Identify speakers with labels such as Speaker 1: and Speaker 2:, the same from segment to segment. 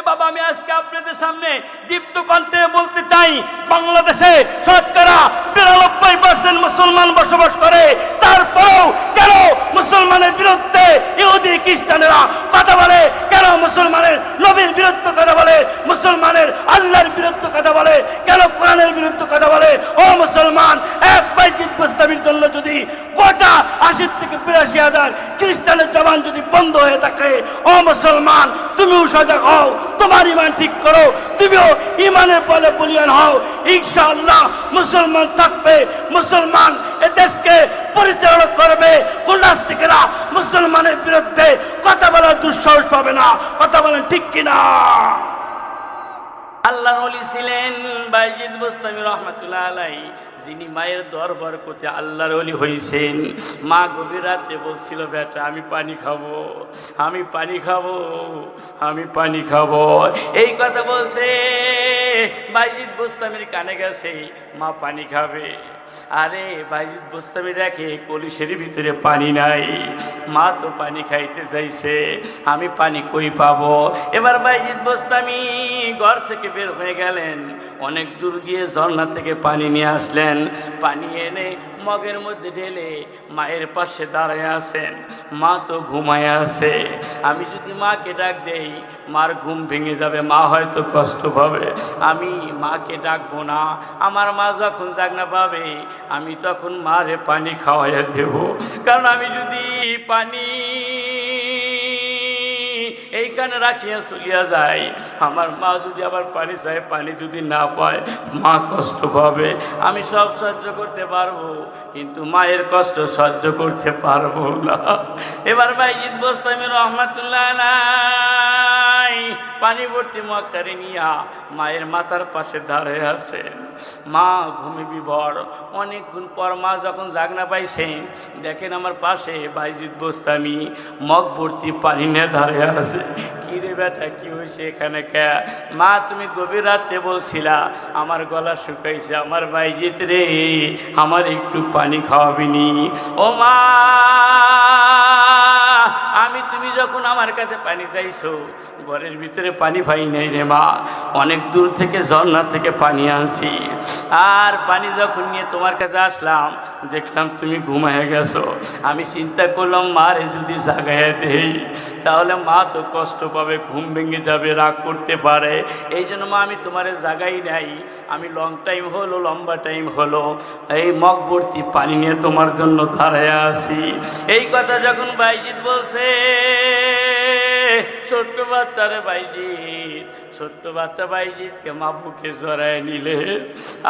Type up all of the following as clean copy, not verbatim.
Speaker 1: বাবা আমি আজকে আপনাদের সামনে দীপ্ত কণ্ঠে বলতে চাই, বাংলাদেশে শতকরা 92% মুসলমান বসবাস করে, তারপরেও কেন মুসলমানের বিরুদ্ধে ইহুদি খ্রিস্টানেরা কথা বলে? কেন মুসলমানের নবীর বিরুদ্ধে কথা বলে? মুসলমানের আল্লাহর বিরুদ্ধে কথা বলে? কেন কোরআনের বিরুদ্ধে কথা বলে? ও মুসলমান, এক বাইজিদ বুস্তামির জন্য যদি গোটা 80 থেকে 82,000 খ্রিস্টানের জবান যদি বন্ধ হয়ে থাকে, ও মুসলমান তুমিও সজাগ হও, তোমার ইমান ঠিক করো, তুমিও ইমানের বলে বলিয়ান হও। ইনশাআল্লাহ মুসলমান থাকবে, মুসলমান এ দেশকে পরিচালনা করবে। কোন নাস্তিকেরা মুসলমানের বিরুদ্ধে কথা বলার দুঃসাহস পাবে না। কথা বলেন ঠিক কিনা? আল্লাহর ওলি ছিলেন বাইজিদ বুস্তামি রহমাতুল্লাহ আলাইহি, যিনি মায়ের দরবার করতে আল্লাহর ওলি হয়েছেন। মা গভীর রাতে বলছিল, বেটা আমি পানি খাবো, আমি পানি খাবো, আমি পানি খাবো। এই কথা বলছে বাইজিদ বুস্তামির কানে গেছে, মা পানি খাবে। আরে বাইজিদ বুস্তামি দেখে কলসির ভিতরে পানি নাই, মা তো পানি খাইতে চাইছে, আমি পানি কই পাবো? এবার বাইজিদ বুস্তামি ঘর থেকে বের হয়ে গেলেন, অনেক দূর গিয়ে ঝর্ণা থেকে পানি নিয়ে আসলেন। পানি এনে মগের মধ্যে ঢেলে মায়ের পাশে দাঁড়ায় আছেন। মা তো ঘুমায় আছে। আমি যদি মাকে ডাক দেই, মার ঘুম ভেঙে যাবে, মা হয়তো কষ্ট পাবে। আমি মাকে ডাকবো না। আমার মা যখন জাগনা পাবে, আমি তখন মারে পানি খাওয়াইয়া দেব। কারণ আমি যদি পানি এইখানে রাখিয়া চলিয়া যাই, আমার মা যদি আবার পানি চায়, পানি যদি না পায়, মা কষ্ট পাবে। আমি সব সহ্য করতে পারবো, কিন্তু মায়ের কষ্ট সহ্য করতে পারবো না। এবার বাইজিদ বুস্তামি রহমাতুল্লাহ আলাইহি পানি ভর্তি মগটারে নিয়া মায়ের মাথার পাশে দাঁড়িয়ে আছেন। মা ঘুমে বিভোর। অনেকক্ষণ পর মা যখন জাগনা পাইছেন, দেখেন আমার পাশে বাইজিদ বুস্তামি মগ ভর্তি পানি নিয়ে দাঁড়িয়ে আছে। কি রে বেটা, কি হয়েছে এখানে? কে? মা তুমি গভীর রাতে বলছিলা আমার গলা শুকাইছে, আমার বাইজিদ রে আমার একটু পানি খাওয়াবিনি? ও মা, আমি তুমি যখন আমার কাছে পানি চাইছো, ঘরের ভিতরে পানি পাই নাই রে মা, অনেক দূর থেকে ঝর্ণা থেকে পানি আনছি। আর পানি যখন নিয়ে তোমার কাছে আসলাম, দেখলাম তুমি ঘুমায় গেছো। আমি চিন্তা করলাম মারে যদি জাগাইয়া দেই, তাহলে মা তো কষ্ট পাবে, ঘুম ভেঙে যাবে, রাগ করতে পারে। এই জন্য মা আমি তোমারে জাগাই নাই। আমি লম্বা টাইম হলো এই মগ ভর্তি পানি নিয়ে তোমার জন্য দাঁড়ায় আছি। এই কথা যখন বাইজিদ বলছে, ছোট্ট বাচ্চারে বাইজিদ, ছোট্ট বাচ্চা বাইজিদকে মা বুকে জড়ায় নিলেন,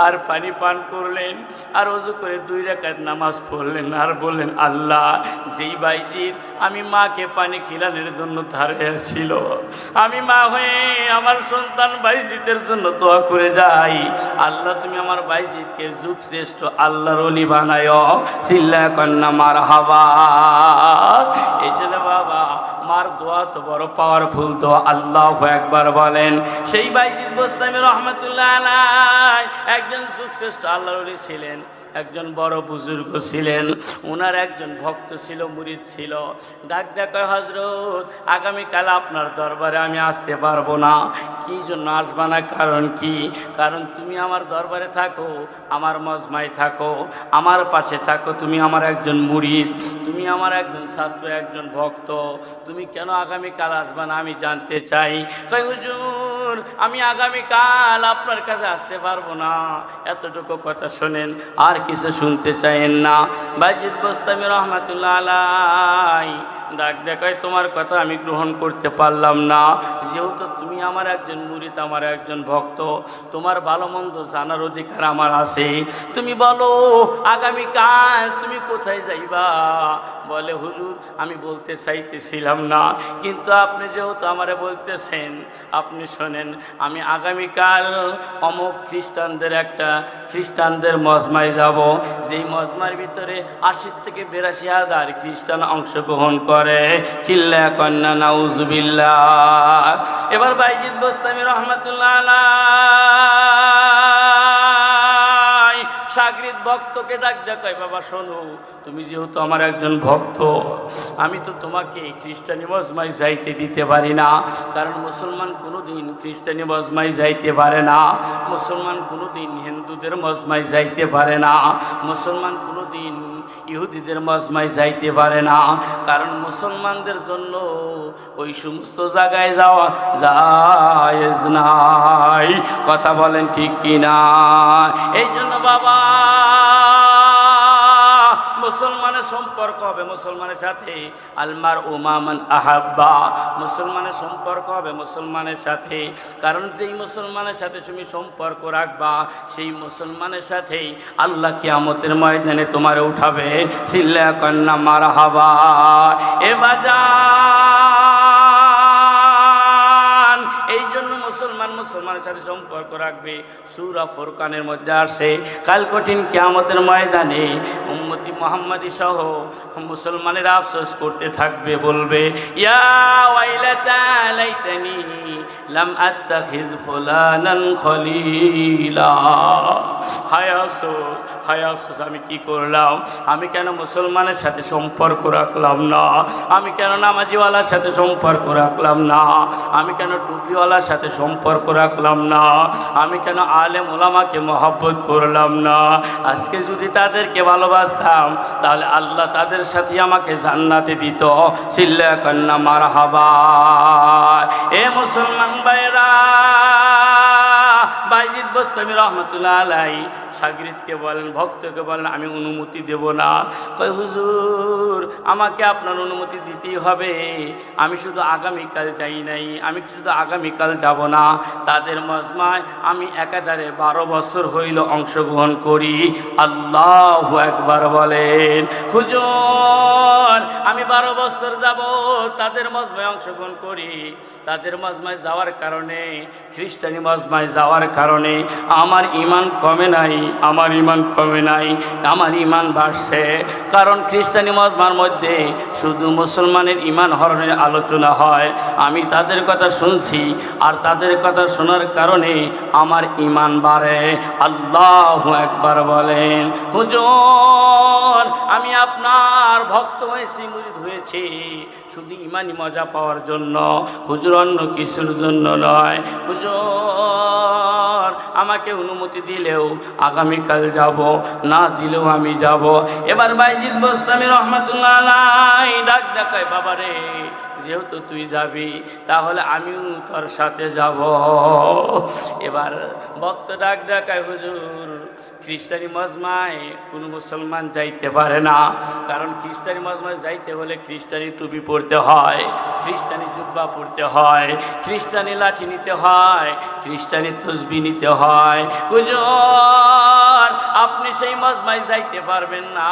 Speaker 1: আর পানি পান করলেন, আর ওযু করে 2 রাকাত নামাজ পড়লেন, আর বললেন, আল্লাহ যেই বাইজিদ আমি মাকে পানি খিলানোর জন্য দাঁড়িয়ে ছিল, আমি মা হয়ে আমার সন্তান বাইজিদের জন্য দোয়া করে যাই, আল্লাহ তুমি আমার বাইজিদকে যুগ শ্রেষ্ঠ আল্লাহর ওলি বানায়ো। চিল্লা কন্যা মারহাবা। এই জন্য বাবা মার দোয়া তো বড় পাওয়ারফুল দোয়া। আল্লাহু আকবার বলেন। সেই বাইজিদ বুস্তামি রহমাতুল্লাহ আলাইহি একজন যুগশ্রেষ্ঠ আল্লাহর ওলি ছিলেন, একজন বড় বুজুর্গ ছিলেন। ওনার একজন ভক্ত ছিল, মুরিদ ছিল। ডাক দেয়, হযরত আগামীকাল আপনার দরবারে আমি আসতে পারবো না। কি জন্য আসবা না? কারণ কি? কারণ তুমি আমার দরবারে থাকো, আমার মজমায় থাকো, আমার পাশে থাকো, তুমি আমার একজন মুরিদ, তুমি আমার একজন ছাত্র, একজন ভক্ত। তুমি কেন আগামীকাল আসবা না আমি জানতে চাই। কই হুজুর আমি আগামীকাল আপনার কাছে আসতে পারবো না। এতটুকু কথা শোনেন, আর কিছু শুনতে চাইেন না। বাইজিদ বুস্তামি রহমাতুল্লাহ আলাইহি ডাক দেখায়, তোমার কথা আমি গ্রহণ করতে পারলাম না। যেহেতু তুমি আমার একজন মুরিদ, আমার একজন ভক্ত, তোমার ভালো মন্দ জানার অধিকার আমার আছে। তুমি বলো আগামীকাল তুমি কোথায় যাইবা? বলে, হুজুর আমি বলতে চাইতেছিলাম না, কিন্তু আপনি যেহেতু আমারে বলতেছেন, আপনি শোনেন, আমি আগামীকাল অমুক খ্রিস্টানদের মজমায় যাব, যেই মজমার ভিতরে 80 থেকে 82,000 খ্রিস্টান অংশগ্রহণ করে। চিল্লা কন্যা নাউজুবিল্লাহ। এবার বাইজিদ বুস্তামি রহমাতুল্লাহ আলাইহি সাগরি মুরিদ ভক্তকে ডাক দেখায়, বাবা শোনো, তুমি যেহেতু আমার একজন ভক্ত, আমি তো তোমাকে খ্রিস্টানি মজমায় যাইতে দিতে পারি না, কারণ মুসলমান কোনোদিন খ্রিস্টানি মজমায় যাইতে পারে না, মুসলমান কোনোদিন হিন্দুদের মজমায় যাইতে পারে না, মুসলমান কোনোদিন ইহুদিদের মজমায় যাইতে পারে না, কারণ মুসলমানদের জন্য ওই সমস্ত জায়গায় যাওয়া জায়েজ নাই। কথা বলেন ঠিক কিনা? এই জন্য বাবা মুসলমানের সম্পর্ক হবে মুসলমানের সাথে, আলমার উমামান আহাব্বা, মুসলমানের সম্পর্ক হবে মুসলমানের সাথে, কারণ যেই মুসলমানের সাথে তুমি সম্পর্ক রাখবা সেই মুসলমানের সাথেই আল্লাহ কিয়ামতের ময়দানে তোমার উঠাবে। চিল্লা কন্না মারহাবা। এ বাজান, এই জন্য মুসলমানের সাথে সম্পর্ক রাখবে। সূরা ফুরকানের মধ্যে আসে, কাল কঠিন কিয়ামতের ময়দানে উম্মতি মুহাম্মাদি সহ মুসলমানেরা আফসোস করতে থাকবে, বলবে ইয়া ওয়াইলাতা লাইতানি লাম আত্তাখিয ফুলানান খলিলা। হায় আফসোস, হায় আফসোস, আমি কি করলাম? আমি কেন মুসলমানের সাথে সম্পর্ক রাখলাম না? আমি কেন নামাজিওয়ালার সাথে সম্পর্ক রাখলাম না? আমি কেন টুপিওয়ালার সাথে সম্পর্ক রাখলাম না? আমি কেন আলেম ওলামাকে মহব্বত করলাম না? আজকে যদি তাদেরকে ভালোবাসতাম তাহলে আল্লাহ তাদের সাথে আমাকে জান্নাতে দিত। চিল্লা কান্না মারহাবা। এ মুসলমান ভাইরা, বাইজিদ বোস্তামি রহমতুল্লাহ আলাইহি শাগিরদকে বলেন, ভক্তকে বলেন, আমি অনুমতি দেব না। কয় হুজুর, আমাকে আপনার অনুমতি দিতেই হবে। আমি শুধু আগামীকাল যাই নাই, আমি শুধু আগামীকাল যাব না, তাদের মজমায় আমি একাধারে 12 বছর হইল অংশগ্রহণ করি। আল্লাহু আকবার বলেন। হুজুর, আমি 12 বছর যাব তাদের মজমায় অংশগ্রহণ করি। তাদের মজমায় যাওয়ার কারণে, খ্রিস্টানি মজমায় যাওয়ার কারণে আমার ঈমান কমে নাই, আমার ঈমান কমে নাই, আমার ঈমান বাড়ছে। কারণ খ্রিস্টানি মজমার মধ্যে শুধু মুসলমানের ঈমান হরণের আলোচনা হয়। আমি তাদের কথা শুনছি, আর তাদের কথা শোনার কারণে আমার ঈমান বাড়ে। আল্লাহু আকবার বলেন। হুজুর, আমি আপনার ভক্ত হয়েছি, মুরিদ হয়েছি শুধু ঈমানি মজা পাওয়ার জন্য, হুজুর অন্য কিছুর জন্য নয়। হুজুর, আমাকে অনুমতি দিলেও আগামীকাল যাব, না দিলেও আমি যাব। এবার বাইজিদ বোস্তামি রহমাতুল্লাহ আলাইহি ডাক দেখায়, বাবারে যেহেতু তুই যাবি তাহলে আমিও তোর সাথে যাব। এবার ভক্ত ডাক দেখায়, হুজুর খ্রিস্টানি মজমায় কোনো মুসলমান যাইতে পারে না, কারণ খ্রিস্টানি মজমায় যাইতে হলে খ্রিস্টানি টুপি পরতে হয়, খ্রিস্টানি জুব্বা পরতে হয়, খ্রিস্টানি লাঠি নিতে হয়, খ্রিস্টানি তসবিহ নিতে হয়। হুজুর, আপনি সেই মজমায় যাইতে পারবেন না।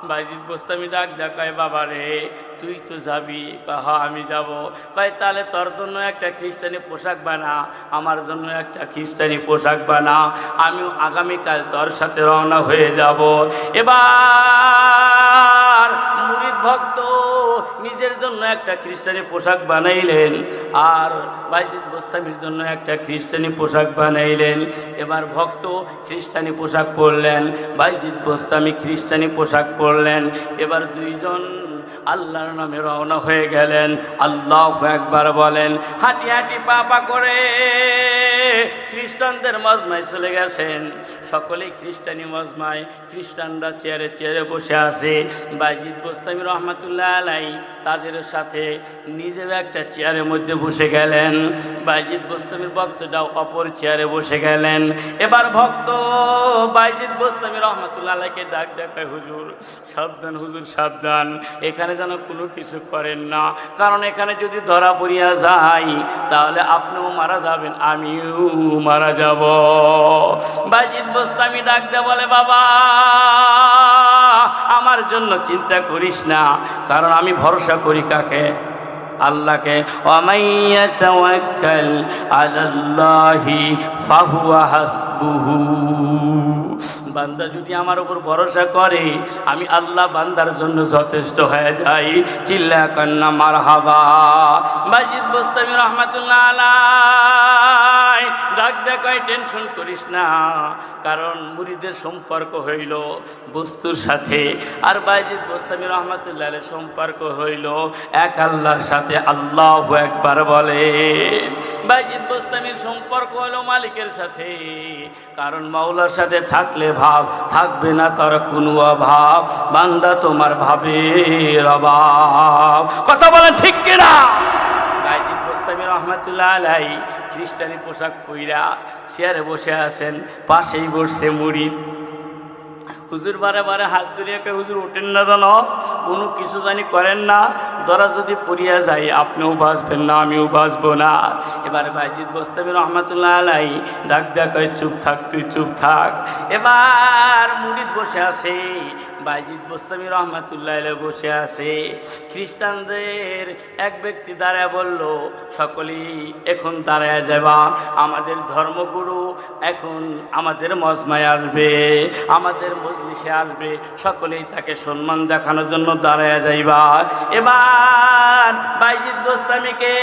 Speaker 1: বাইজিদ বোস্তামি ডাক দেখায়, বাবারে তুই তো যাবি? হ্যাঁ আমি যাব। কয় তাহলে তোর জন্য একটা খ্রিস্টানি পোশাক বানা, আমার জন্য একটা খ্রিস্টানি পোশাক বানা, আমিও আগামীকাল তোর সাথে রওনা হয়ে যাব। এবার মুরিদ ভক্ত নিজের জন্য একটা খ্রিস্টানি পোশাক বানাইলেন, আর বাইজিদ বোস্তামির জন্য একটা খ্রিস্টানি পোশাক বানাইলেন। এবার ভক্ত খ্রিস্টানি পোশাক পরলেন, বাইজিদ বোস্তামি খ্রিস্টানি পোশাক পরলেন। এবার দুইজন আল্লাহর নামে রওনা হয়ে গেলেন। আল্লাহু আকবার বলেন। হাঁটি হাঁটি পা পা করে খ্রিস্টানদের মজমায় চলে গেছেন। সকলেই খ্রিস্টানি মজমায়, খ্রিস্টানরা চেয়ারে চেয়ারে বসে আছে। বাইজিদ বোস্তামি রহমাতুল্লাহ আলাইহি তাদের সাথে নিজের একটা চেয়ারের মধ্যে বসে গেলেন। বাইজিদ বোস্তামির ভক্তটাও অপর চেয়ারে বসে গেলেন। এবার ভক্ত বাইজিদ বোস্তামি রহমাতুল্লাহ আলাইহিকে ডাক দেখায়, হুজুর সাবধান, হুজুর সাবধান, এখানে যেন কোনো কিছু করেন না, কারণ এখানে যদি ধরা পড়িয়া যায় তাহলে আপনিও মারা যাবেন, আমিও মারা যাব। বাইজিদ বোস্তামি ডাক দে বলে, বাবা আমার জন্য চিন্তা করিস না, কারণ আমি ভরসা করি কাকে? আল্লাহকে। ওয়ামাইয়া তাওয়াক্কাল আলাল্লাহি ফাহুয়া হাসবুহু। বান্দা যদি আমার উপর ভরসা করে আমি আল্লাহ বান্দার জন্য যথেষ্ট হয়ে যাই। চিল্লা কান্না মারহাবা। বাইজিদ বোস্তামি রহমাতুল্লাহ আলাইহি ডাক দেখায় টেনশন করিস না, কারণ মুরিদের সম্পর্ক হইল বস্তুর সাথে, আর বাইজিদ বোস্তামি রহমাতুল্লাহ আলাইহির সম্পর্ক হইল এক আল্লাহর সাথে। আল্লাহু আকবার বলে। বাইজিদ বোস্তামির সম্পর্ক হলো মালিকের সাথে, কারণ মাওলার সাথে থাকলে ভাব থাকবে না তার কোনো অভাব। বান্দা তোমার ভাবের অভাব। কথা বলেন ঠিক কিনা? বাইজিদ বোস্তামি রহমাতুল্লাহ আলাইহি খ্রিস্টানি পোশাক পইরা চেয়ারে বসে আছেন, পাশেই বসছে মুরিদ। হুজুর বারে বারে হাত ধরিয়া কে হুজুর ওঠেন না, জানো কোনো কিছু জানি করেন না, ধরা যদি পড়িয়া যায় আপনিও বাঁচবেন না, আমিও বাঁচবো না। এবার বাইজিদ বোস্তামি রহমাতুল্লাহ আলাইহি ডাক দেখায় চুপ থাক, তুই চুপ থাক। এবার মুরিদ বসে আছে, বাইজিদ বোস্তামি রহমাতুল্লাহ আলাইহি বসে আছে। খ্রিস্টানদের এক ব্যক্তি দাঁড়ায় বলল, সকলেই এখন দাঁড়ায় যাবা, আমাদের ধর্মগুরু এখন আমাদের মজমায় আসবে, আমাদের মজলিসে আসবে, সকলেই তাকে সম্মান দেখানোর জন্য দাঁড়ায় যাইবা। এবার বাইজিদ বোস্তামিকে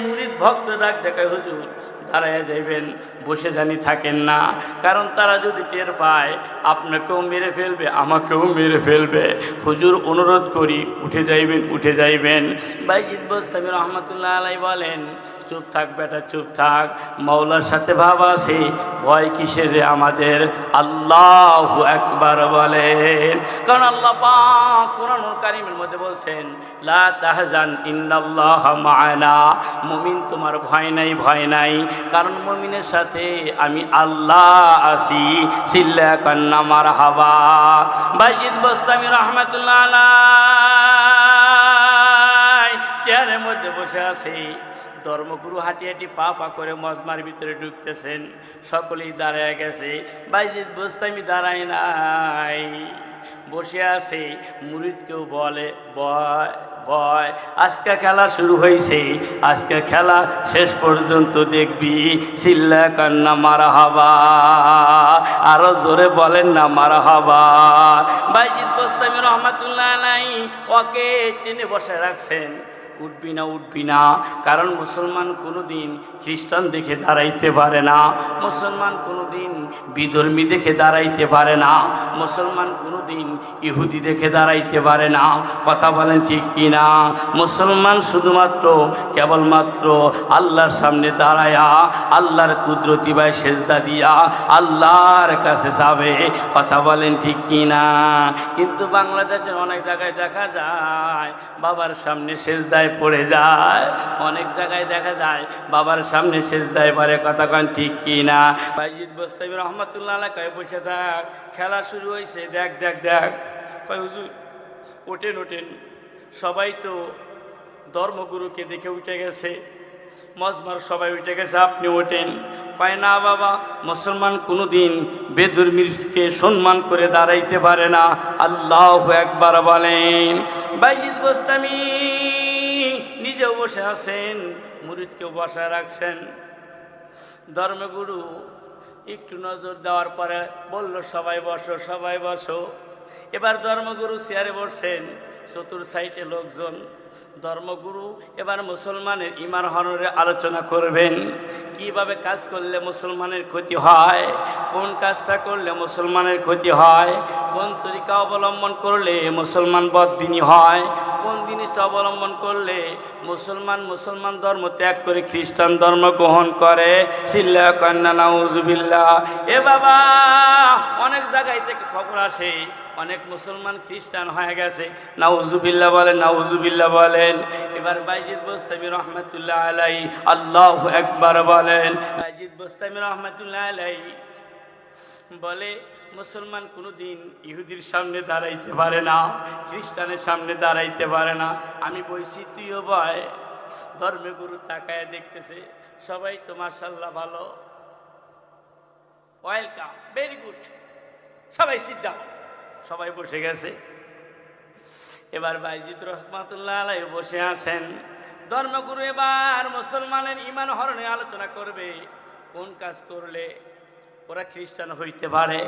Speaker 1: মুরিদ ভক্ত ডাক দেখায়, হুজুর দাঁড়ায় যাইবেন, বসে জানি থাকেন না, কারণ তারা যদি টের পায় আপনাকেও মেরে ফেলবে, আমাকেও মেরে ফেলবে। হুজুর অনুরোধ করি উঠে যাইবেন, উঠে যাইবেন। বাইজিদ বোস্তামি রহমাতুল্লাহ আলাইহি বলেন, চুপ থাক বেটা, চুপ থাক, মাওলার সাথে ভাব আছে, ভয় কিসের রে আমাদের? আল্লাহু আকবার বলেন। কারণ আল্লাহ পাক কোরআনুল কারীমের মধ্যে বলছেন, লা তাহজান ইন্নাল্লাহা মা'ানা, মুমিন তোমার ভয় নাই, ভয় নাই, কারণ মুমিনের সাথে আমি আল্লাহ আছি। সিল্লা কান্না মারহাবা। বাইজিদ বোস্তামি রহমাতুল্লাহ আলাইহি চেয়ারের মধ্যে বসে আছে, ধর্মগুরু হাঁটি হাঁটি পা পা করে মজমার ভিতরে ঢুকতেছেন, সকলেই দাঁড়ায় গেছে, বাইজিদ বোস্তামি দাঁড়ায় নাই, বসে আছে। মুরিদকেও বলে, ভয় ভয়, আজকে খেলা শুরু হয়েছে, আজকে খেলা শেষ পর্যন্ত দেখবি। সিল্লা কান্না মারহাবা, আরো জোরে বলেন না মারহাবা। বাইজিদ বোস্তামি রহমাতুল্লাহ আলাইহি ওকে টেনে বসে রাখছেন, উঠবি না, উঠবি না, কারণ মুসলমান কোনোদিন খ্রিস্টান দেখে দাঁড়াইতে পারে না, মুসলমান কোনোদিন বিধর্মী দেখে দাঁড়াইতে পারে না, মুসলমান কোনোদিন ইহুদি দেখে দাঁড়াইতে পারে না। কথা বলেন ঠিক কি না? মুসলমান শুধুমাত্র কেবলমাত্র আল্লাহর সামনে দাঁড়ায়া আল্লাহর কুদরতি ভাই সেজদা দিয়া আল্লাহর কাছে যাবে। কথা বলেন ঠিক কি না? কিন্তু বাংলাদেশের অনেক জায়গায় দেখা যায় বাবার সামনে সেজদায় পড়ে যায়, অনেক জায়গায় দেখা যায় বাবার সামনে সেজদায় পড়ে। কথা কন ঠিক কি না? বাইজিদ বোস্তামি রহমাতুল্লাহ আলাইহি কয়, বসে থাক, খেলা শুরু হয়েছে, দেখ দেখ দেখ। কয়, হুজুর ওঠেন ওঠেন, সবাই তো ধর্মগুরুকে দেখে উঠে গেছে, মজমার সবাই উঠে গেছে, আপনি ওঠেন। পায় না বাবা, মুসলমান কোনোদিন বেধর্মীকে সম্মান করে দাঁড়াইতে পারে না। আল্লাহু আকবার বলেন। বাইজিদ বোস্তামি নিজেও বসে আছেন, মুরিদকেও বসায় রাখছেন। ধর্মগুরু একটু নজর দেওয়ার পরে বলল, সবাই বসো, সবাই বসো। এবার ধর্মগুরু চেয়ারে বসছেন, চতুর সাইডে লোকজন। ধর্মগুরু এবার মুসলমানের ঈমান হননের আলোচনা করবেন, কিভাবে কাজ করলে মুসলমানের ক্ষতি হয়, কোন কাজটা করলে মুসলমানের ক্ষতি হয়, কোন তরিকা অবলম্বন করলে মুসলমান বদদিনী হয়, কোন জিনিসটা অবলম্বন করলে মুসলমান ধর্ম ত্যাগ করে খ্রিস্টান ধর্ম গ্রহণ করে। সিল্লা কান্না নাউজুবিল্লাহ। এ বাবা, অনেক জায়গায় থেকে খবর আসে অনেক মুসলমান খ্রিস্টান হয়ে গেছে। নাউজুবিল্লাহ বলেন, নাউজুবিল্লাহ বলেন। এবার বাইজিদ বোস্তামি রহমাতুল্লাহ আলাইহি আল্লাহু আকবার বলেন। বাইজিদ বোস্তামি রহমাতুল্লাহ আলাইহি বলে, মুসলমান কোনোদিন ইহুদির সামনে দাঁড়াইতে পারে না, খ্রিস্টানের সামনে দাঁড়াইতে পারে না। আমি বলছি তুইও ভয়। ধর্মগুরু তাকায় দেখতেছে, সবাই তো মাশাআল্লাহ ভালো, ওয়েলকাম, ভেরি গুড, সবাই সিট ডাউন, সবাই বসে গেছে। এবার বাইজিদ রহমাতুল্লাহ আলাইহি বসে আছেন। ধর্মগুরু এবার মুসলমানের ঈমান হরণে আলোচনা করবে, কোন কাজ করলে ওরা খ্রিস্টান হইতে পারে,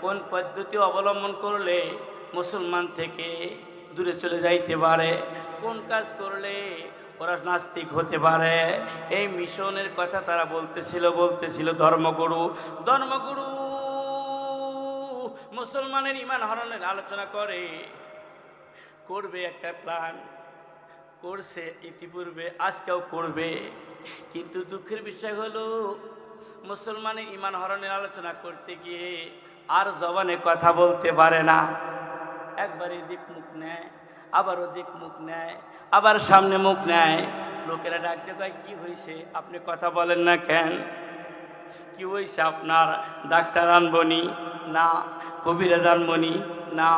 Speaker 1: কোন পদ্ধতি অবলম্বন করলে মুসলমান থেকে দূরে চলে যাইতে পারে, কোন কাজ করলে ওরা নাস্তিক হতে পারে। এই মিশনের কথা তারা বলতেছিল ধর্মগুরু মুসলমানের ঈমান হরণের আলোচনা করবে একটা প্ল্যান করছে ইতিপূর্বে, আজকেও করবে। কিন্তু দুঃখের বিষয় হলো মুসলমানের ঈমান হরণের আলোচনা করতে গিয়ে আর জবানে কথা বলতে পারে না। একবার এদিক মুখ নেয়, আবার ওদিক মুখ নেয়, আবার সামনে মুখ নেয়। লোকেরা ডাকতে কয়, কি হয়েছে আপনি কথা বলেন না কেন? কি হয়েছে আপনার? ডাক্তার আনবনি না, কবিরাজ আনবনি না,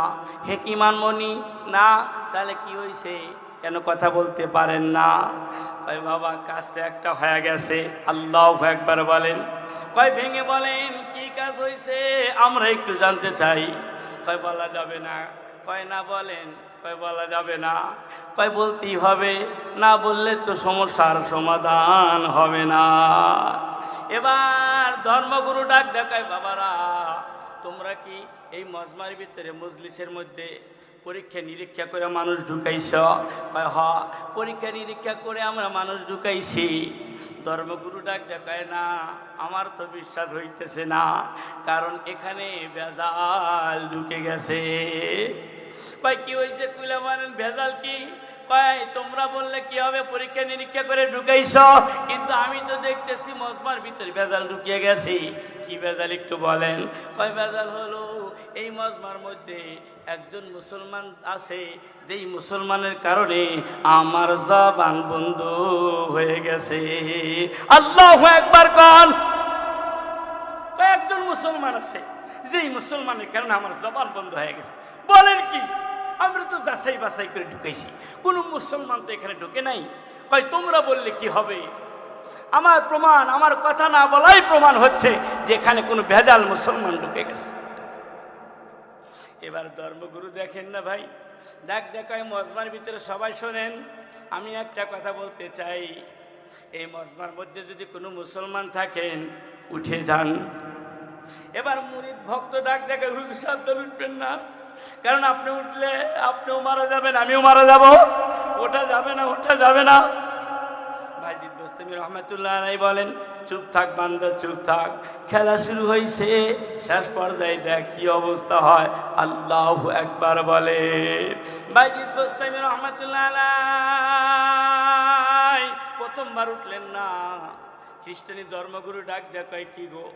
Speaker 1: হেকিম আনবনি না, তাহলে কি হয়েছে, কেন কথা বলতে পারেন না? কয় বাবা কাজটা একটা হয়ে গেছে। আল্লাহু আকবার বলেন। কয় ভেঙে বলেন কি কাজ হয়েছে, আমরা একটু জানতে চাই। কয় বলা যাবে না। কয় না বলেন। কয় বলা যাবে না। কয় বলতেই হবে, না বললে তো সমস্যার সমাধান হবে না। এবার ধর্মগুরু ডাক দেখায়, বাবারা তোমরা কি এই মজমার ভিতরে মজলিসের মধ্যে পরীক্ষা নিরীক্ষা করে মানুষ ঢুকাইছ? কয় হ, পরীক্ষা নিরীক্ষা করে আমরা মানুষ ঢুকাইছি। ধর্মগুরু ডাক দেখায়, না আমার তো বিশ্বাস হইতেছে না, কারণ এখানে ভেজাল ঢুকে গেছে। কয় কি হয়েছে কুলা বলেন, ভেজাল কি? কয় তোমরা বললে কি হবে, পরীক্ষা নিরীক্ষা করে ঢুকাইছ, কিন্তু আমি তো দেখতেছি মজমার ভিতরে ভেজাল ঢুকিয়ে গেছি। কি ভেজাল একটু বলেন? কয় ভেজাল হলো এই মজমার মধ্যে একজন মুসলমান আছে, যেই মুসলমানের কারণে আমার জবান বন্ধ হয়ে গেছে। আল্লাহু আকবার কোন। কয়েকজন মুসলমান আছে, যেই মুসলমানের কারণে আমার জবান বন্ধ হয়ে গেছে। বলেন কি? আমরা তো যাচাই বাছাই করে ঢুকেছি, কোনো মুসলমান তো এখানে ঢুকে নাই। কয় তোমরা বললে কি হবে? আমার প্রমাণ, আমার কথা না বলাই প্রমাণ হচ্ছে যে এখানে কোনো ভেজাল মুসলমান ঢুকে গেছে। এবার ধর্মগুরু দেখেন না ভাই, ডাক দেখায় মজমার ভিতরে সবাই শোনেন, আমি একটা কথা বলতে চাই। এই মজমার মধ্যে যদি কোনো মুসলমান থাকেন উঠে যান। এবার মুরিদ ভক্ত ডাক দেখায়, হুজুর সাবধান উঠবেন না, কারণ আপনি উঠলে আপনিও মারা যাবেন, আমিও মারা যাব। ওঠা যাবে না, ওঠা যাবে না। বাইজিদ বোস্তামী রহমাতুল্লাহ আলাইহি বলেন, চুপ থাক বান্দা, চুপ থাক। খেলা শুরু হয়েছে, শেষ পর্যায়ে দেখ কি অবস্থা হয়। আল্লাহু আকবার বলে। বাইজিদ বোস্তামী রহমাতুল্লাহ আলাইহি প্রথমবার উঠলেন না। খ্রিস্টানি ধর্মগুরু ডাক দেখায়, কি গো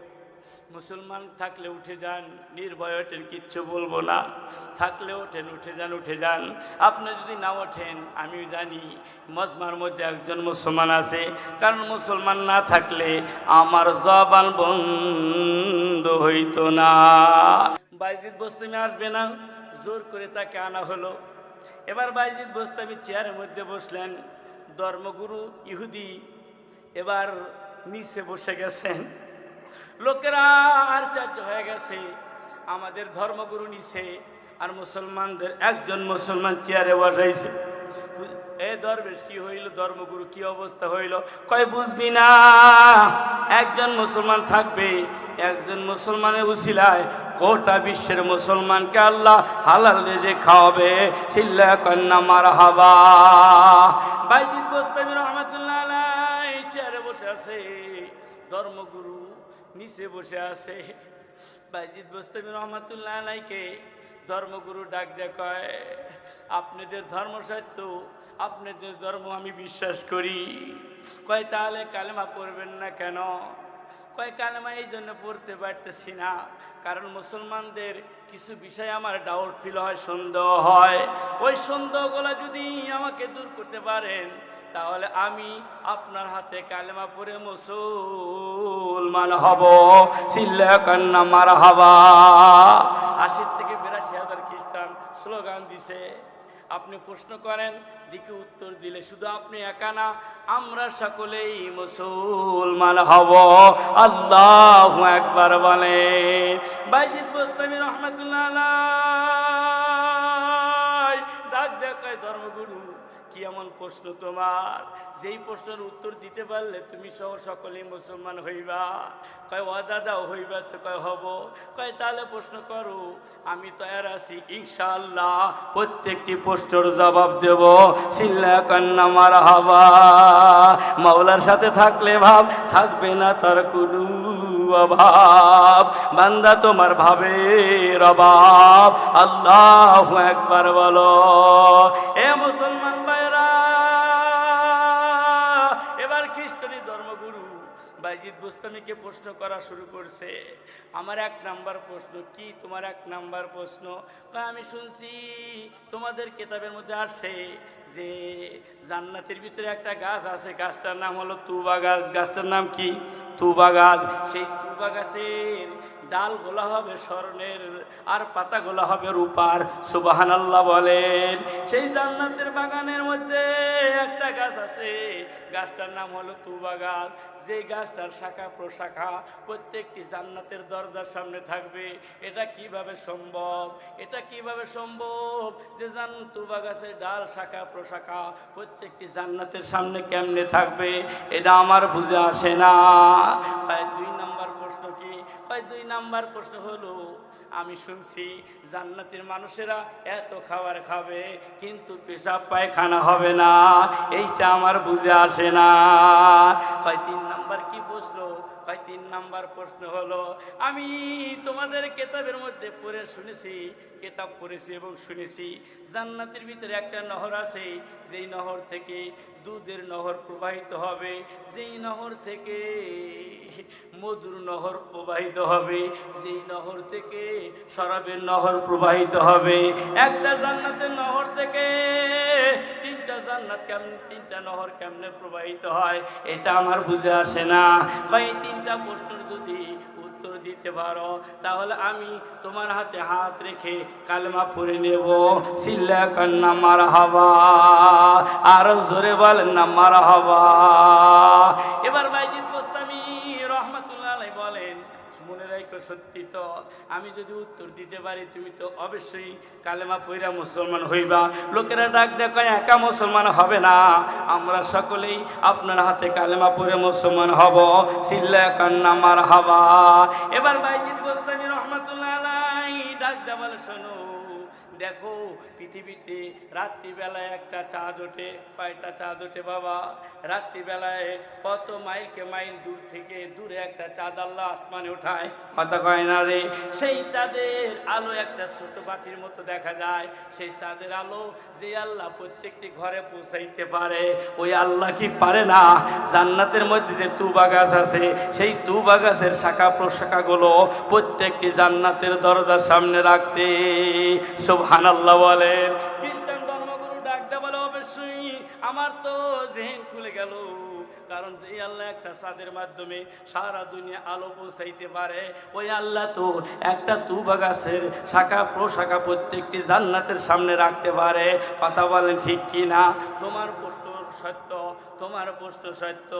Speaker 1: মুসলমান থাকলে উঠে যান, নির্ভয় ওঠেন, কিচ্ছু বলবো না। থাকলে ওঠেন, উঠে যান, উঠে যান। আপনি যদি না ওঠেন, আমিও জানি মজমার মধ্যে একজন মুসলমান আছে, কারণ মুসলমান না থাকলে আমার জবান বন্ধ হইতো না। বাইজিদ বোস্তামী আসবে না, জোর করে তাকে আনা হলো। এবার বাইজিদ বোস্তামী চেয়ারের মধ্যে বসলেন। ধর্মগুরু ইহুদি এবার নিচে বসে গেছেন। লোকেরা আশ্চর্য হয়ে গেছে, আমাদের ধর্মগুরু নিছে আর মুসলমানদের একজন মুসলমান চেয়ারে বসাইছে। এ দরবেশ কি হইল, ধর্মগুরু কি অবস্থা হইল? কয় বুঝবি না, একজন মুসলমান থাকবে, একজন মুসলমানের উসিলায় গোটা বিশ্বের মুসলমানকে আল্লাহ হালাল রিজিক খাওয়াবে। চিল্লা কন্না মারহাবা। বাইজিদ বোস্তামী রহমাতুল্লাহ আলাইহি চেয়ারে বসে আছে, ধর্মগুরু নিচে বসে আছে। বাইজিদ বোস্তামী রহমাতুল্লাহ আলাইহিকে ধর্মগুরু ডাক দেখায়, আপনাদের ধর্ম সত্য, আপনাদের ধর্ম আমি বিশ্বাস করি। কয় তাহলে কালেমা পড়বেন না কেন? কয় কালেমা এই জন্য পড়তে পারতেছি না, কারণ মুসলমানদের কিছু বিষয় আমার ডাউট ফিল হয়, সন্দেহ হয়। ওই সন্দেহগুলো যদি আমাকে দূর করতে পারেন, তাহলে আমি আপনার হাতে কালেমা পড়ে মুসলমান হব। চিল্লা কান্না মারহাবা। 80 থেকে 82,000 খ্রিস্টান স্লোগান দিছে। আপনি প্রশ্ন করেন, দিকে উত্তর দিলে শুধু আপনি একা না, আমরা সকলেই মুসলমান হব। আল্লাহু আকবার বলেন। বাইজিদ বোস্তামী রহমাতুল্লাহ আলাইহি ডাক দেখায়, ধর্মগুরু কি এমন প্রশ্ন তোমার, যেই প্রশ্নের উত্তর দিতে পারলে তুমি সহ সকলেই মুসলমান হইবা। কয় ও দাদাও হইবা? তো কয় হব। কয় তাহলে প্রশ্ন করো, আমি তৈয়ার আছি ইনশাআল্লাহ প্রত্যেকটি প্রশ্নের জবাব দেব। চিল্লা কান্না মারহাবা। মাওলার সাথে থাকলে ভাব থাকবে না তার কোনো অভাব। বান্দা তোমার ভাবের অভাব। আল্লাহু আকবার বলো। এ মুসলমান ভাইরা, এবার খ্রিস্টানি ধর্মগুরু বাইজিদ বুস্তামিকে প্রশ্ন করা শুরু করছে। আমার 1 নাম্বার প্রশ্ন কি? তোমার 1 নাম্বার প্রশ্ন? আমি শুনছি তোমাদের কিতাবের মধ্যে আসে যে জান্নাতের ভিতরে একটা গাছ আছে, গাছটার নাম হলো তুবা গাছ। গাছটার নাম কি? তুবা গাছ। সেই তুবা গাছের ডালগুলো হবে স্বর্ণের আর পাতাগুলো হবে রূপার। সুবহানাল্লাহ বলেন। সেই জান্নাতের বাগানের মধ্যে একটা গাছ আছে, গাছটার নাম হলো তুবা গাছ। যে গাছটার শাখা প্রশাখা প্রত্যেকটি জান্নাতের দরজার সামনে থাকবে। এটা কিভাবে সম্ভব? এটা কিভাবে সম্ভব যে তুবা গাছের ডাল শাখা প্রশাখা প্রত্যেকটি জান্নাতের সামনে কেমনে থাকবে? এটা আমার বুঝে আসে না। তাই 2 নাম্বার প্রশ্ন কি? তাই 2 নাম্বার প্রশ্ন হলো, আমি শুনছি জান্নাতের মানুষেরা এত খাবার খাবে কিন্তু পেশাব পায়খানা হবে না। এইটা আমার বুঝে আসে না। তাই 3 নাম্বার কি প্রশ্ন? তাই 3 নাম্বার প্রশ্ন হলো, আমি তোমাদের কিতাবের মধ্যে পড়ে শুনেছি, কিতাব পড়েছি এবং শুনেছি জান্নাতের ভিতরে একটা নহর আছে, যেই নহর থেকে দুধের নহর প্রবাহিত হবে, যেই নহর থেকে মধুর নহর প্রবাহিত হবে, যেই নহর থেকে শরাবের নহর প্রবাহিত হবে। একটা জান্নাতের নহর থেকে 3টা জান্নাত কেমন, 3টা নহর কেমনে প্রবাহিত হয় এটা আমার বুঝে আসে না। এই 3টা প্রশ্নের যদি উত্তর দিতে পারো তাহলে আমি তোমার হাতে হাত রেখে কালেমা পড়ে নেব। চিল্লা কান্না মারহাবা। আরো জোরে বলেন না মারহাবা। এবার বাইজিদ বুস্তামি রহমাতুল্লাহ আলাইহি বলেন, মনে রাখো সত্যি তো আমি যদি উত্তর দিতে পারি তুমি তো অবশ্যই কালেমা পড়া মুসলমান হইবা। লোকেরা ডাক দেখো একা মুসলমান হবে না, আমরা সকলেই আপনার হাতে কালেমা পড়ে মুসলমান হব। চিল্লা কান্না মারহাবা। এবার বাইজিদ বুস্তামি রহমাতুল্লাহ আলাইহি ডাক দেয়া বলে, শোনো দেখো পৃথিবীতে রাত্রিবেলায় একটা চাঁদ ওঠে। কয়টা চাঁদ ওঠে বাবা? রাত্রিবেলায় কত মাইলকে মাইল দূর থেকে দূরে একটা চাঁদ আল্লাহ আসমানে ওঠায়, কথা কয় না রে? সেই চাঁদের আলো একটা ছোট বাটির মতো দেখা যায়। সেই চাঁদের আলো যে আল্লাহ প্রত্যেকটি ঘরে পৌঁছাইতে পারে, ওই আল্লাহ কি পারে না জান্নাতের মধ্যে যে তুবা গাছ আছে সেই তুবা গাছের শাখা প্রশাখাগুলো প্রত্যেকটি জান্নাতের দরজার সামনে রাখতে? সুবহানাল্লাহ বলেন। খ্রিস্টান ধর্মগুরু ডাক দেয়া বলে, অবশ্যই আমার তো জেহেন খুলে গেল। কারণ যে আল্লাহ একটা চাঁদের মাধ্যমে সারা দুনিয়া আলো পৌঁছাইতে পারে, ওই আল্লাহ তো একটা তুবা গাছের শাখা প্রশাখা প্রত্যেকটি জান্নাতের সামনে রাখতে পারে। কথা বলেন ঠিক কি না? তোমার প্রশ্ন সত্য, তোমার প্রশ্ন সত্য।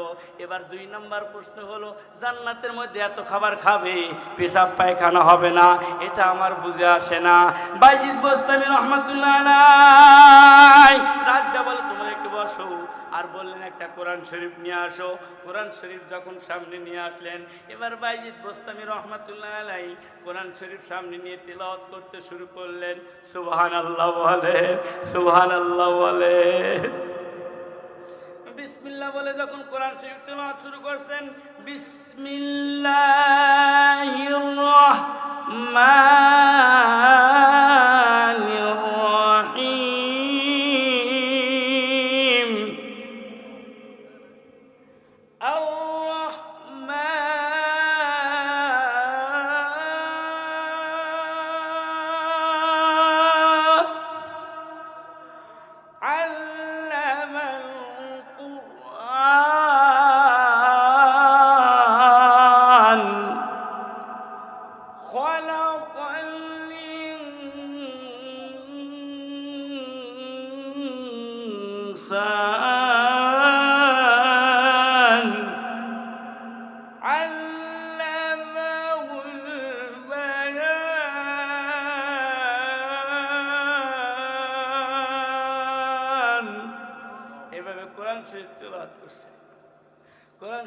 Speaker 1: এবার 2 নাম্বার প্রশ্ন হলো, জান্নাতের মধ্যে এত খাবার খাবে পেশাব পায়খানা হবে না, এটা আমার বুঝে আসে না। বাইজিদ বুস্তামি রহমাতুল্লাহ আলাইহি রাত দেয়া বলে, তোমরা একটু বসো। আর বললেন একটা কোরআন শরীফ নিয়ে আসো। কোরআন শরীফ যখন সামনে নিয়ে আসলেন, এবার বাইজিদ বুস্তামি রহমাতুল্লাহ আলাইহি কোরআন শরীফ সামনে নিয়ে তিলাওয়াত করতে শুরু করলেন। সুবহানাল্লাহ বলেন, সুবহানাল্লাহ বলেন। বিসমিল্লাহ বলে যখন কোরআন শরীফ তেলাওয়াত শুরু করছেন, বিসমিল্লাহির রাহমানির রাহিম।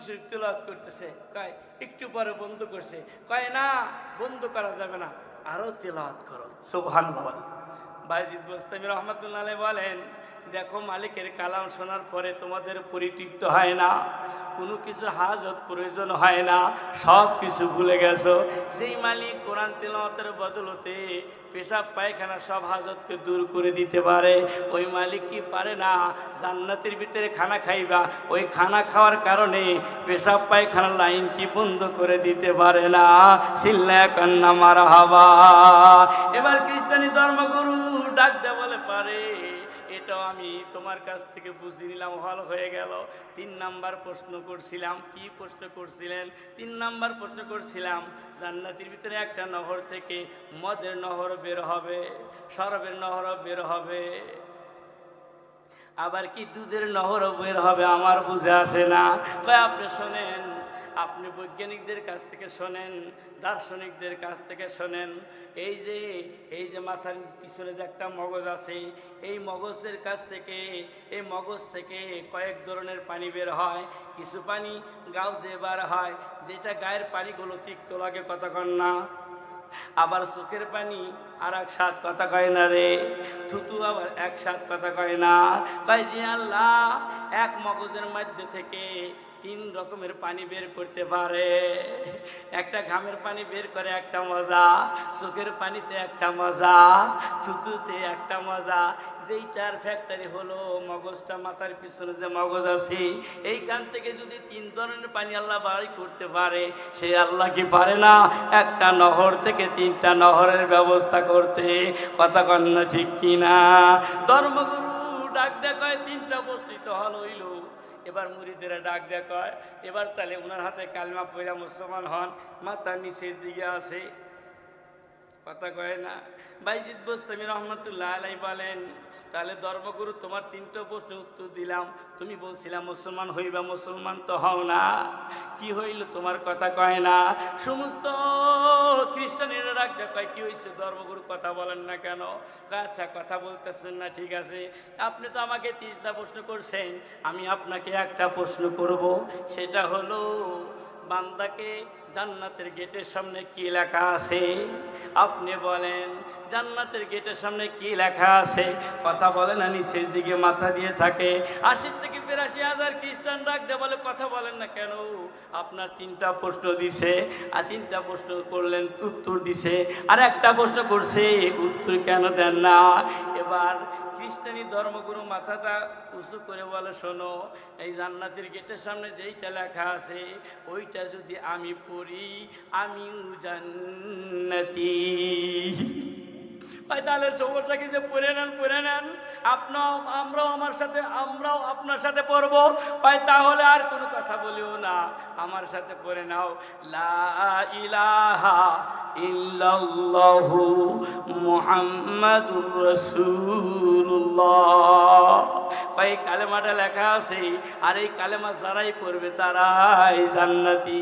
Speaker 1: শরীফ তেলাওয়াত করতেছে, কয় একটু পরে বন্ধ করছে, কয় না বন্ধ করা যাবে না, আরো তেলাওয়াত করো। সুবহানাল্লাহ। বায়জিদ বোস্তামি রহমাতুল্লাহ আলাইহি বলেন, দেখো মালিকের কালাম শোনার পরে তোমাদের পরিতৃপ্ত হয় না, কোনো কিছু হাজত প্রয়োজন হয় না, সব কিছু ভুলে গেছো। সেই মালিক কোরআন তেলাওয়াতের বদলতে পেশাব পায়খানা সব হাজতকে দূর করে দিতে পারে। ওই মালিক কি পারে না? জান্নাতের ভিতরে খানা খাইবা, ওই খানা খাওয়ার কারণে পেশাব পায়খানার লাইন কি বন্ধ করে দিতে পারে না? সিল্লা কান্না মারহাবা। এবার খ্রিস্টানি ধর্মগুরু ডাক দে বলে, পারে, এটাও আমি তোমার কাছ থেকে বুঝে নিলাম, ভালো হয়ে গেল। 3 নাম্বার প্রশ্ন করছিলাম। কি প্রশ্ন করছিলেন? 3 নাম্বার প্রশ্ন করছিলাম, জান্নাতের ভিতরে একটা নহর থেকে মদের নহর বের হবে, শরাবের নহর বের হবে, আবার কি দুধের নহর বের হবে, আমার বুঝে আসে না। কয় আপনি শোনেন, আপনি বৈজ্ঞানিকদের কাছ থেকে শোনেন, দার্শনিকদের কাছ থেকে শোনেন, এই যে মাথার পিছনে যে একটা মগজ আছে, এই মগজের কাছ থেকে, এই মগজ থেকে কয়েক ধরনের পানি বের হয়। কিছু পানি গাও দিয়ে বার হয়, যেটা গায়ের পানিগুলো তিক্ত লাগে, কথা কন না। আবার চোখের পানি আর এক সাথ, কথা কয় না রে। থুতু আবার এক সাথ, কথা কয় না। কয় যে আল্লাহ এক মগজের মধ্যে থেকে 3 রকমের পানি বের করতে পারে। একটা ঘামের পানি বের করে একটা মজা, চোখের পানিতে একটা মজা, থুতুতে একটা মজা। যেইটার ফ্যাক্টরি হলো মগজটা, মাথার পিছনে যে মগজ আছে, এইখান থেকে যদি 3 ধরনের পানি আল্লাহ বাড়ি করতে পারে, সে আল্লাহ কি পারে না একটা নহর থেকে 3টা নহরের ব্যবস্থা করতে? কথা কন না ঠিক কিনা? ধর্মগুরু ডাক দেখায় 3টা প্রশ্নিত হল হইল। এবার মুরিদেরা ডাক দেখায়, এবার তাহলে ওনার হাতে কালমা পয়রা মুসলমান হন, মাথা নিচের দিকে আছে, কথা কয় না। বাইজিদ বোস্তামি রহমতুল্লাহ আলাইহি বলেন, তাহলে ধর্মগুরু তোমার 3টা প্রশ্নের উত্তর দিলাম, তুমি বলছিলাম মুসলমান হইবা, মুসলমান তো হও না, কি হইল তোমার, কথা কয় না। সমস্ত খ্রিস্টানেরা ডাক দেখায়, কি হয়েছে ধর্মগুরু, কথা বলেন না কেন? আচ্ছা কথা বলতেছেন না, ঠিক আছে, আপনি তো আমাকে 3টা প্রশ্ন করছেন, আমি আপনাকে একটা প্রশ্ন করব, সেটা হলো বান্দাকে জান্নাতের গেটের সামনে কি লেখা আছে? আপনি বলেন জান্নাতের গেটের সামনে কি লেখা আছে? কথা বলে না, নিচের দিকে মাথা দিয়ে থাকে। 80 থেকে 82,000 খ্রিস্টান ডাক দিয়ে বলে, কথা বলেন না কেন? আপনার 3টা প্রশ্ন দিছে, আর 3টা প্রশ্ন করলেন, উত্তর দিছে, আর একটা প্রশ্ন করছে, উত্তর কেন দেন না? এবার খ্রিস্টানি ধর্মগুরু মাথাটা উঁচু করে বলে, শোনো, এই জান্নাতের গেটের সামনে যেইটা লেখা আছে, ওইটা যদি আমি পড়ি, আমিও জান্নাতি। তাহলে সমস্যা কি, যে পড়ে নেন, আমরাও আপনার সাথে পড়বো। তাহলে আর কোনো কথা বলিও না, আমার সাথে পড়ে নাও, লা ইলাহা ইল্লাল্লাহু মুহাম্মাদুর রাসূলুল্লাহ। কালেমাটা লেখা আছে, আর এই কালেমা যারাই পড়বে তারাই জান্নাতি।